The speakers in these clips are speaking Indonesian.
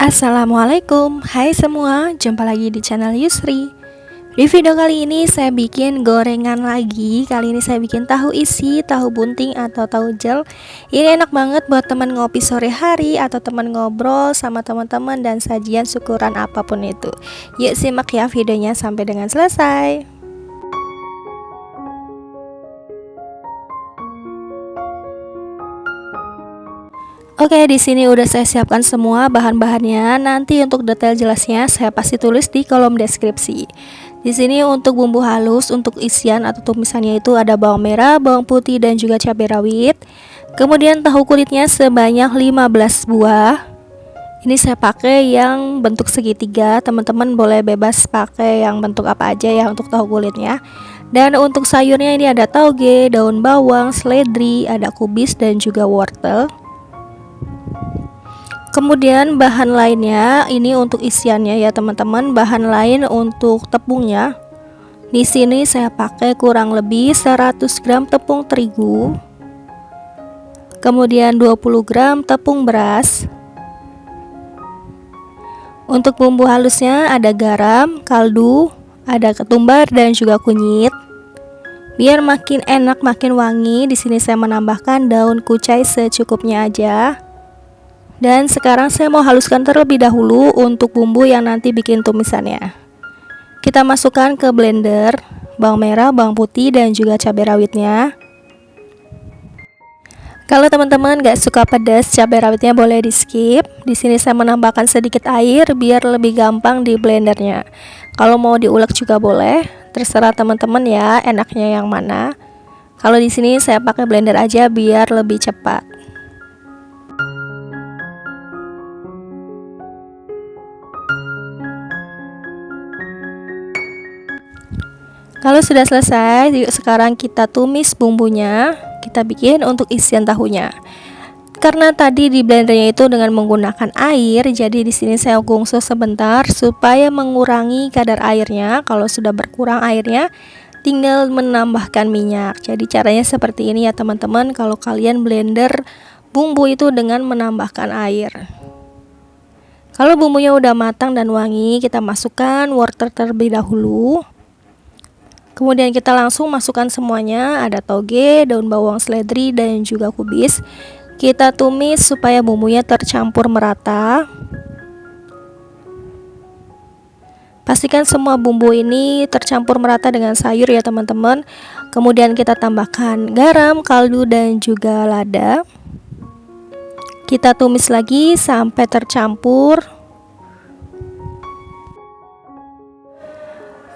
Assalamualaikum, hai semua, jumpa lagi di channel Yusri. Di video kali ini saya bikin gorengan lagi. Kali ini saya bikin tahu isi, tahu bunting atau tahu gel. Ini enak banget buat teman ngopi sore hari atau teman ngobrol sama teman-teman dan sajian syukuran apapun itu. Yuk simak ya videonya sampai dengan selesai. Oke, di sini udah saya siapkan semua bahan-bahannya. Nanti untuk detail jelasnya saya pasti tulis di kolom deskripsi. Di sini untuk bumbu halus untuk isian atau tumisannya itu ada bawang merah, bawang putih dan juga cabai rawit. Kemudian tahu kulitnya sebanyak 15 buah. Ini saya pakai yang bentuk segitiga. Teman-teman boleh bebas pakai yang bentuk apa aja ya untuk tahu kulitnya. Dan untuk sayurnya ini ada tauge, daun bawang, seledri, ada kubis dan juga wortel. Kemudian bahan lainnya ini untuk isiannya ya teman-teman. Bahan lain untuk tepungnya. Di sini saya pakai kurang lebih 100 gram tepung terigu. Kemudian 20 gram tepung beras. Untuk bumbu halusnya ada garam, kaldu, ada ketumbar dan juga kunyit. Biar makin enak, makin wangi, di sini saya menambahkan daun kucai secukupnya aja. Dan sekarang saya mau haluskan terlebih dahulu untuk bumbu yang nanti bikin tumisannya. Kita masukkan ke blender bawang merah, bawang putih dan juga cabai rawitnya. Kalau teman-teman gak suka pedas, cabai rawitnya boleh di skip. Di sini saya menambahkan sedikit air biar lebih gampang di blendernya. Kalau mau diulek juga boleh, terserah teman-teman ya enaknya yang mana. Kalau di sini saya pakai blender aja biar lebih cepat. Kalau sudah selesai, yuk sekarang kita tumis bumbunya. Kita bikin untuk isian tahunya. Karena tadi di blendernya itu dengan menggunakan air, jadi di sini saya gongso sebentar supaya mengurangi kadar airnya. Kalau sudah berkurang airnya, tinggal menambahkan minyak. Jadi caranya seperti ini ya teman-teman. Kalau kalian blender bumbu itu dengan menambahkan air. Kalau bumbunya udah matang dan wangi, kita masukkan wortel terlebih dahulu. Kemudian kita langsung masukkan semuanya, ada toge, daun bawang, seledri dan juga kubis. Kita tumis supaya bumbunya tercampur merata. Pastikan semua bumbu ini tercampur merata dengan sayur ya teman-teman. Kemudian kita tambahkan garam, kaldu dan juga lada. Kita tumis lagi sampai tercampur.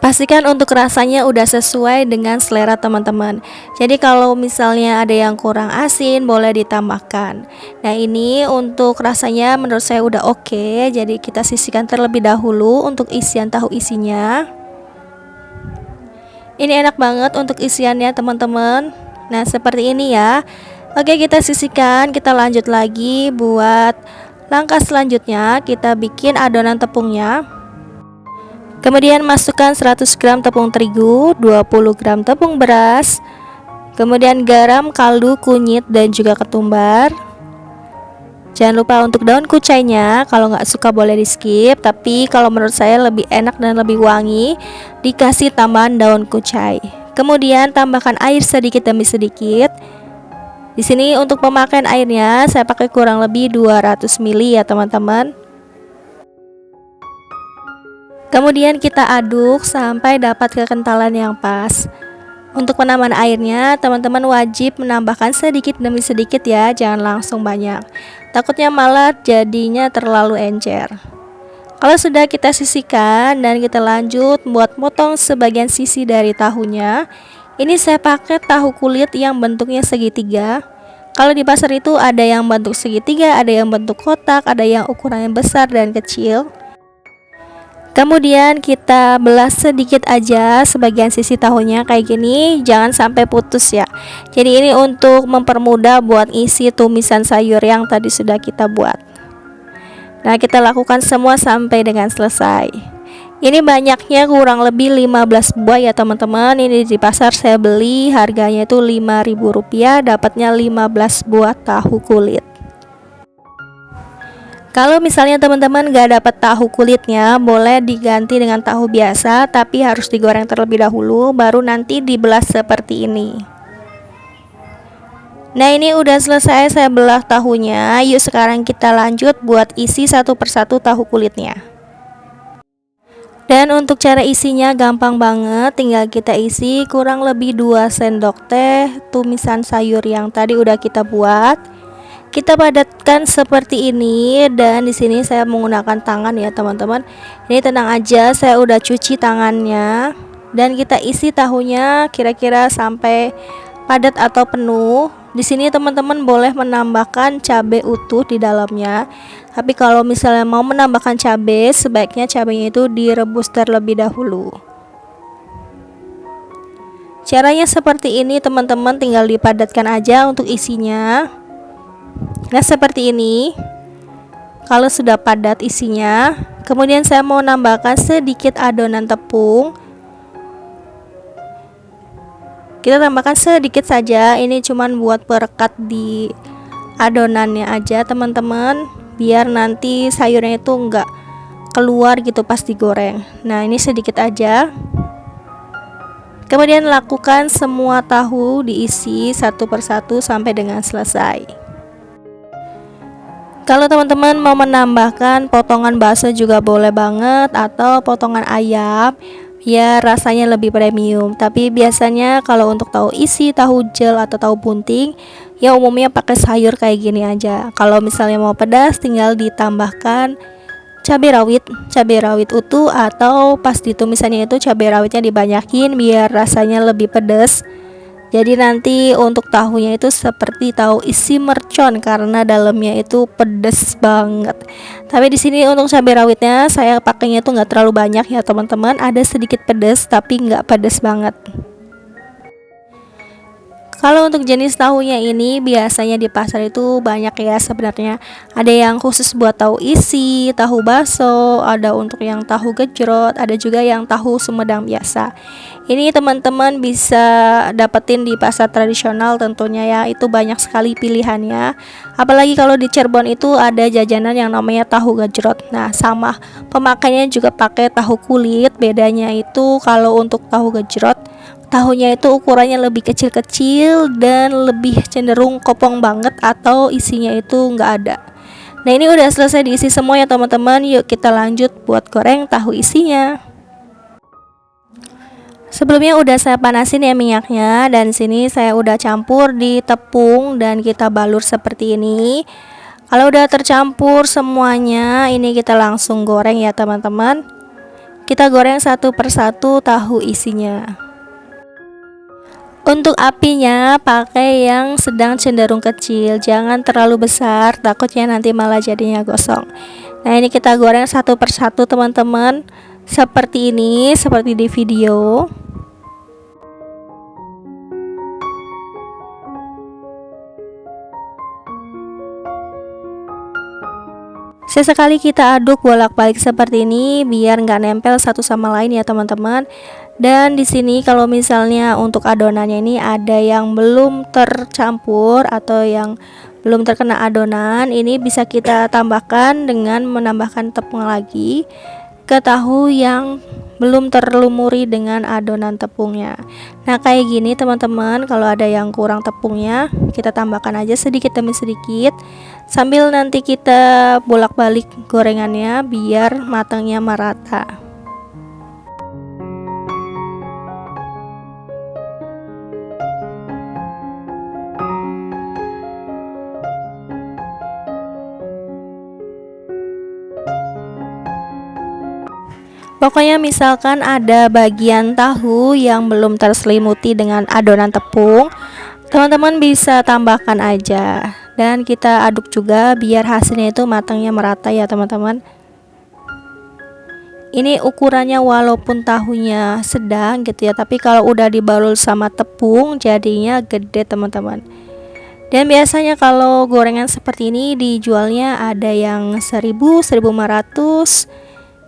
Pastikan untuk rasanya udah sesuai dengan selera teman-teman. Jadi kalau misalnya ada yang kurang asin boleh ditambahkan. Nah ini untuk rasanya menurut saya udah oke. Jadi kita sisihkan terlebih dahulu untuk isian tahu isinya. Ini enak banget untuk isiannya teman-teman. Nah seperti ini ya. Oke, kita sisihkan. Kita lanjut lagi buat langkah selanjutnya. Kita bikin adonan tepungnya. Kemudian masukkan 100 gram tepung terigu, 20 gram tepung beras, kemudian garam, kaldu, kunyit dan juga ketumbar. Jangan lupa untuk daun kucainya, kalau nggak suka boleh di skip, tapi kalau menurut saya lebih enak dan lebih wangi dikasih tambahan daun kucai. Kemudian tambahkan air sedikit demi sedikit. Di sini untuk pemakaian airnya saya pakai kurang lebih 200 ml ya teman-teman. Kemudian kita aduk sampai dapat kekentalan yang pas. Untuk penambahan airnya, teman-teman wajib menambahkan sedikit demi sedikit ya, jangan langsung banyak. Takutnya malah jadinya terlalu encer. Kalau sudah kita sisihkan dan kita lanjut buat potong sebagian sisi dari tahunya. Ini saya pakai tahu kulit yang bentuknya segitiga. Kalau di pasar itu ada yang bentuk segitiga, ada yang bentuk kotak, ada yang ukurannya besar dan kecil. Kemudian kita belah sedikit aja sebagian sisi tahunya kayak gini, jangan sampai putus ya. Jadi ini untuk mempermudah buat isi tumisan sayur yang tadi sudah kita buat. Nah kita lakukan semua sampai dengan selesai. Ini banyaknya kurang lebih 15 buah ya teman-teman. Ini di pasar saya beli harganya itu Rp5.000, dapatnya 15 buah tahu kulit. Kalau misalnya teman-teman gak dapat tahu kulitnya, boleh diganti dengan tahu biasa, tapi harus digoreng terlebih dahulu, baru nanti dibelah seperti ini. Nah, ini udah selesai saya belah tahunya. Yuk sekarang kita lanjut buat isi satu persatu tahu kulitnya. Dan untuk cara isinya gampang banget, tinggal kita isi kurang lebih 2 sendok teh tumisan sayur yang tadi udah kita buat. Kita padatkan seperti ini, dan di sini saya menggunakan tangan ya teman-teman. Ini tenang aja, saya udah cuci tangannya. Dan kita isi tahunya kira-kira sampai padat atau penuh. Di sini teman-teman boleh menambahkan cabai utuh di dalamnya. Tapi kalau misalnya mau menambahkan cabai, sebaiknya cabainya itu direbus terlebih dahulu. Caranya seperti ini teman-teman, tinggal dipadatkan aja untuk isinya. Nah, seperti ini. Kalau sudah padat isinya, kemudian saya mau nambahkan sedikit adonan tepung. Kita tambahkan sedikit saja, ini cuman buat perekat di adonannya aja teman-teman, biar nanti sayurnya itu enggak keluar gitu pas digoreng. Nah, ini sedikit aja. Kemudian lakukan semua tahu diisi satu persatu sampai dengan selesai. Kalau teman-teman mau menambahkan potongan bakso juga boleh banget, atau potongan ayam, ya rasanya lebih premium. Tapi biasanya kalau untuk tahu isi, tahu gel atau tahu bunting, ya umumnya pakai sayur kayak gini aja. Kalau misalnya mau pedas, tinggal ditambahkan cabai rawit utuh, atau pas ditumisannya itu cabai rawitnya dibanyakin biar rasanya lebih pedas. Jadi nanti untuk tahunya itu seperti tahu isi mercon karena dalamnya itu pedas banget. Tapi di sini untuk cabai rawitnya saya pakainya itu nggak terlalu banyak ya teman-teman. Ada sedikit pedas tapi nggak pedas banget. Kalau untuk jenis tahunya ini biasanya di pasar itu banyak ya sebenarnya. Ada yang khusus buat tahu isi, tahu baso, ada untuk yang tahu gejrot, ada juga yang tahu Sumedang biasa. Ini teman-teman bisa dapetin di pasar tradisional tentunya ya, itu banyak sekali pilihannya. Apalagi kalau di Cirebon itu ada jajanan yang namanya tahu gejrot. Nah, sama pemakainya juga pakai tahu kulit. Bedanya itu kalau untuk tahu gejrot, tahunya itu ukurannya lebih kecil-kecil dan lebih cenderung kopong banget, atau isinya itu nggak ada. Nah, ini udah selesai diisi semua ya teman-teman. Yuk kita lanjut buat goreng tahu isinya. Sebelumnya udah saya panasin ya minyaknya, dan sini saya udah campur di tepung dan kita balur seperti ini. Kalau udah tercampur semuanya, ini kita langsung goreng ya teman-teman. Kita goreng satu persatu tahu isinya. Untuk apinya pakai yang sedang cenderung kecil, jangan terlalu besar, takutnya nanti malah jadinya gosong. Nah, ini kita goreng satu persatu teman-teman, seperti ini, seperti di video. Sesekali kita aduk bolak-balik seperti ini biar nggak nempel satu sama lain ya teman-teman. Dan di sini kalau misalnya untuk adonannya ini ada yang belum tercampur atau yang belum terkena adonan, ini bisa kita tambahkan dengan menambahkan tepung lagi ke tahu yang belum terlumuri dengan adonan tepungnya. Nah, kayak gini teman-teman, kalau ada yang kurang tepungnya, kita tambahkan aja sedikit demi sedikit sambil nanti kita bolak-balik gorengannya biar matangnya merata. Pokoknya misalkan ada bagian tahu yang belum terselimuti dengan adonan tepung, teman-teman bisa tambahkan aja. Dan kita aduk juga biar hasilnya itu matangnya merata ya teman-teman. Ini ukurannya walaupun tahunya sedang gitu ya, tapi kalau udah dibalur sama tepung jadinya gede teman-teman. Dan biasanya kalau gorengan seperti ini dijualnya ada yang 1000, 1500.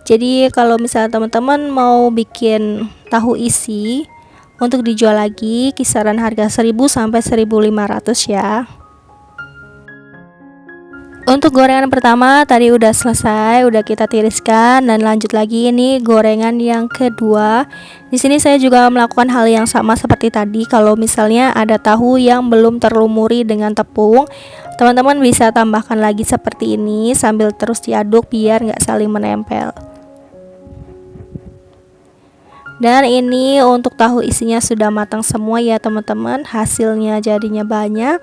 Jadi kalau misalnya teman-teman mau bikin tahu isi untuk dijual lagi, kisaran harga 1000 sampai 1500 ya. Untuk gorengan pertama tadi udah selesai, udah kita tiriskan, dan lanjut lagi ini gorengan yang kedua. Di sini saya juga melakukan hal yang sama seperti tadi. Kalau misalnya ada tahu yang belum terlumuri dengan tepung, teman-teman bisa tambahkan lagi seperti ini sambil terus diaduk biar nggak saling menempel. Dan ini untuk tahu isinya sudah matang semua ya teman-teman. Hasilnya jadinya banyak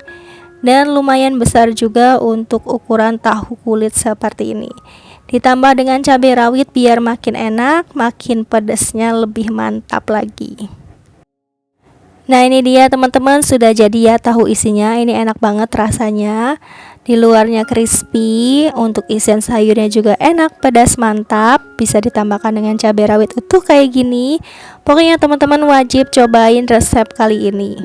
dan lumayan besar juga untuk ukuran tahu kulit seperti ini. Ditambah dengan cabai rawit biar makin enak, makin pedasnya lebih mantap lagi. Nah ini dia teman-teman, sudah jadi ya tahu isinya. Ini enak banget rasanya. Di luarnya crispy, untuk isian sayurnya juga enak, pedas, mantap. Bisa ditambahkan dengan cabai rawit utuh kayak gini. Pokoknya teman-teman wajib cobain resep kali ini.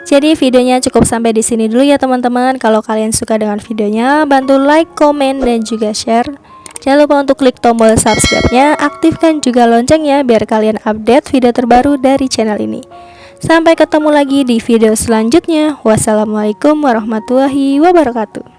Jadi videonya cukup sampai di sini dulu ya teman-teman. Kalau kalian suka dengan videonya, bantu like, komen, dan juga share. Jangan lupa untuk klik tombol subscribe-nya, aktifkan juga loncengnya biar kalian update video terbaru dari channel ini. Sampai ketemu lagi di video selanjutnya. Wassalamualaikum warahmatullahi wabarakatuh.